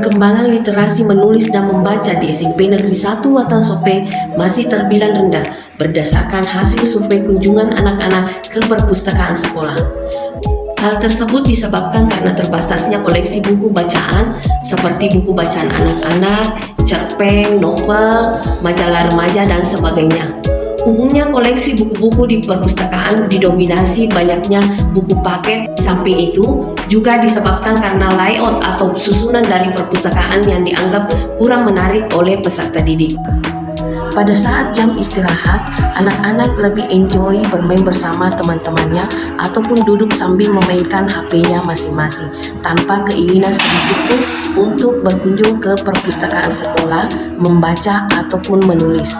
Perkembangan literasi menulis dan membaca di SMP Negeri 1 Watan Sope masih terbilang rendah berdasarkan hasil survei kunjungan anak-anak ke perpustakaan sekolah. Hal tersebut disebabkan karena terbatasnya koleksi buku bacaan seperti buku bacaan anak-anak, cerpen, novel, majalah remaja, dan sebagainya. Umumnya koleksi buku-buku di perpustakaan didominasi banyaknya buku paket. Samping itu juga disebabkan karena layout atau susunan dari perpustakaan yang dianggap kurang menarik oleh peserta didik. Pada saat jam istirahat, anak-anak lebih enjoy bermain bersama teman-temannya ataupun duduk sambil memainkan HP-nya masing-masing tanpa keinginan sedikit pun untuk berkunjung ke perpustakaan sekolah, membaca ataupun menulis.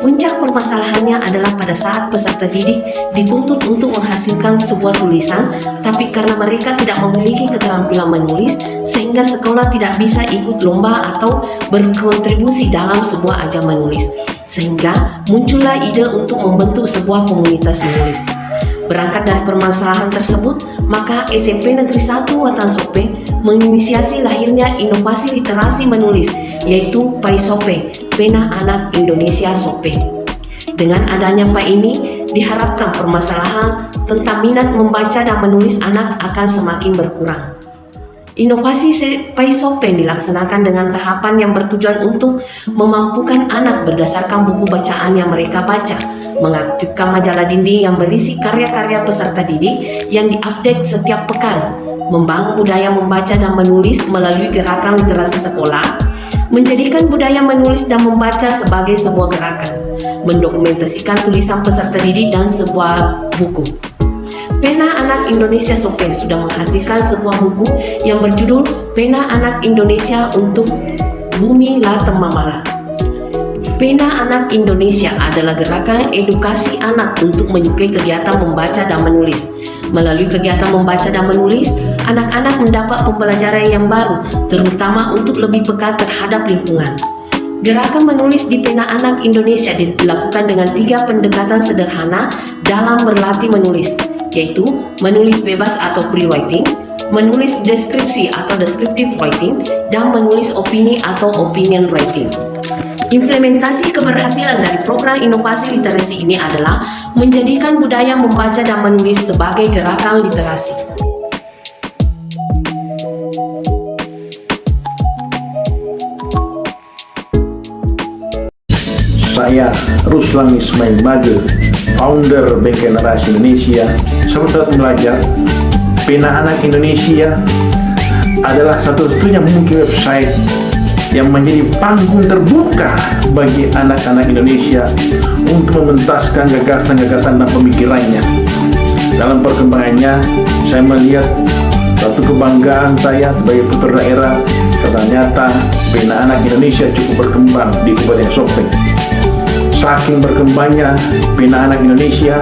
Puncak permasalahannya adalah pada saat peserta didik dituntut untuk menghasilkan sebuah tulisan, tapi karena mereka tidak memiliki keterampilan menulis, sehingga sekolah tidak bisa ikut lomba atau berkontribusi dalam sebuah ajang menulis. Sehingga muncullah ide untuk membentuk sebuah komunitas menulis. Berangkat dari permasalahan tersebut, maka SMP Negeri 1 Watan Sope menginisiasi lahirnya inovasi literasi menulis, yaitu PAI Sope, Pena Anak Indonesia Sope. Dengan adanya PAI ini, diharapkan permasalahan tentang minat membaca dan menulis anak akan semakin berkurang. Inovasi PAI Sope dilaksanakan dengan tahapan yang bertujuan untuk memampukan anak berdasarkan buku bacaan yang mereka baca, mengaktifkan majalah dinding yang berisi karya-karya peserta didik yang diupdate setiap pekan, membangun budaya membaca dan menulis melalui gerakan literasi sekolah, menjadikan budaya menulis dan membaca sebagai sebuah gerakan, mendokumentasikan tulisan peserta didik dan sebuah buku. Pena Anak Indonesia Sope sudah menghasilkan sebuah buku yang berjudul Pena Anak Indonesia untuk Bumi Latemamala. Pena Anak Indonesia adalah gerakan edukasi anak untuk menyukai kegiatan membaca dan menulis. Melalui kegiatan membaca dan menulis, anak-anak mendapat pembelajaran yang baru, terutama untuk lebih peka terhadap lingkungan. Gerakan menulis di Pena Anak Indonesia dilakukan dengan 3 pendekatan sederhana dalam berlatih menulis, yaitu menulis bebas atau free writing, menulis deskripsi atau descriptive writing, dan menulis opini atau opinion writing. Implementasi keberhasilan dari program inovasi literasi ini adalah menjadikan budaya membaca dan menulis sebagai gerakan literasi. Saya Ruslan Ismail Magil, founder Bank Generasi Indonesia. Sahabat belajar, Pena Anak Indonesia adalah satu-satunya mungkin website yang menjadi panggung terbuka bagi anak-anak Indonesia untuk mementaskan gagasan-gagasan dan pemikirannya. Dalam perkembangannya, saya melihat satu kebanggaan saya sebagai putra daerah, ternyata Pena Anak Indonesia cukup berkembang di Kabupaten Sope. Saking berkembangnya Pena Anak Indonesia,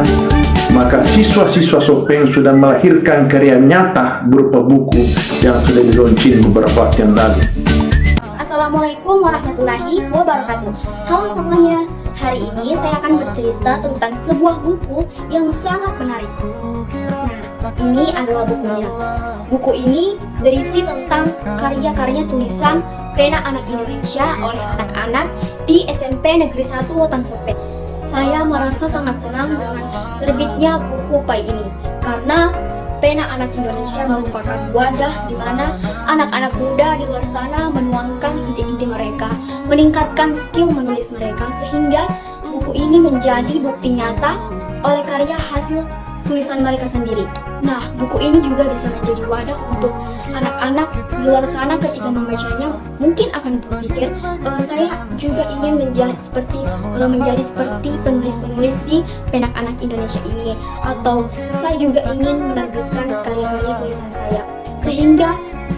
maka siswa-siswa Sope sudah melahirkan karya nyata berupa buku yang sudah dilaunching beberapa waktu yang lalu. Assalamualaikum warahmatullahi wabarakatuh. Halo semuanya, hari ini saya akan bercerita tentang sebuah buku yang sangat menarik. Nah, ini adalah bukunya. Buku ini berisi tentang karya-karya tulisan Pena Anak Indonesia oleh anak-anak di SMP Negeri 1 Watan Sope. Saya merasa sangat senang dengan terbitnya buku PAI ini, karena Pena Anak Indonesia merupakan wadah di mana anak-anak muda di luar sana menuangkan ide-ide mereka, meningkatkan skill menulis mereka, sehingga buku ini menjadi bukti nyata oleh karya hasil tulisan mereka sendiri. Nah, buku ini juga bisa menjadi wadah untuk anak-anak di luar sana ketika membacanya mungkin akan berpikir, saya juga ingin menjadi seperti penulis-penulis di Pena Anak Indonesia ini, atau saya juga ingin menerbitkan karya-karya tulisan saya. Sehingga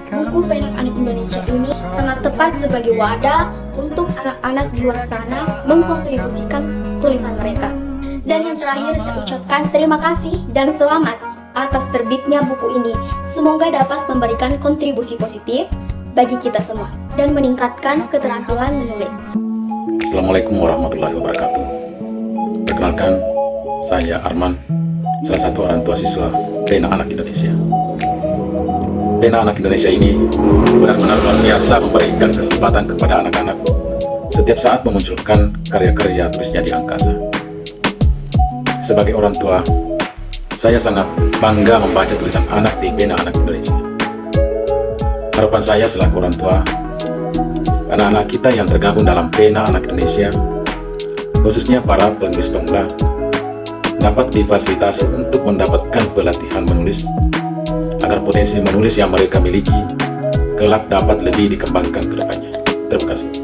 buku Pena Anak Indonesia ini sangat tepat sebagai wadah untuk anak-anak di luar sana mengkontribusikan tulisan mereka. Dan yang terakhir, saya ucapkan terima kasih dan selamat atas terbitnya buku ini. Semoga dapat memberikan kontribusi positif bagi kita semua dan meningkatkan keterampilan menulis. Assalamualaikum warahmatullahi wabarakatuh. Perkenalkan, saya Arman, salah satu orang tua siswa Pena Anak Indonesia. Pena Anak Indonesia ini benar-benar luar biasa memberikan kesempatan kepada anak-anak setiap saat memunculkan karya-karya tulisnya di angkasa. Sebagai orang tua, saya sangat bangga membaca tulisan anak di Pena Anak Indonesia. Harapan saya selaku orang tua, anak-anak kita yang tergabung dalam Pena Anak Indonesia, khususnya para penulis pemula, dapat difasilitasi untuk mendapatkan pelatihan menulis, agar potensi menulis yang mereka miliki kelak dapat lebih dikembangkan ke depannya. Terima kasih.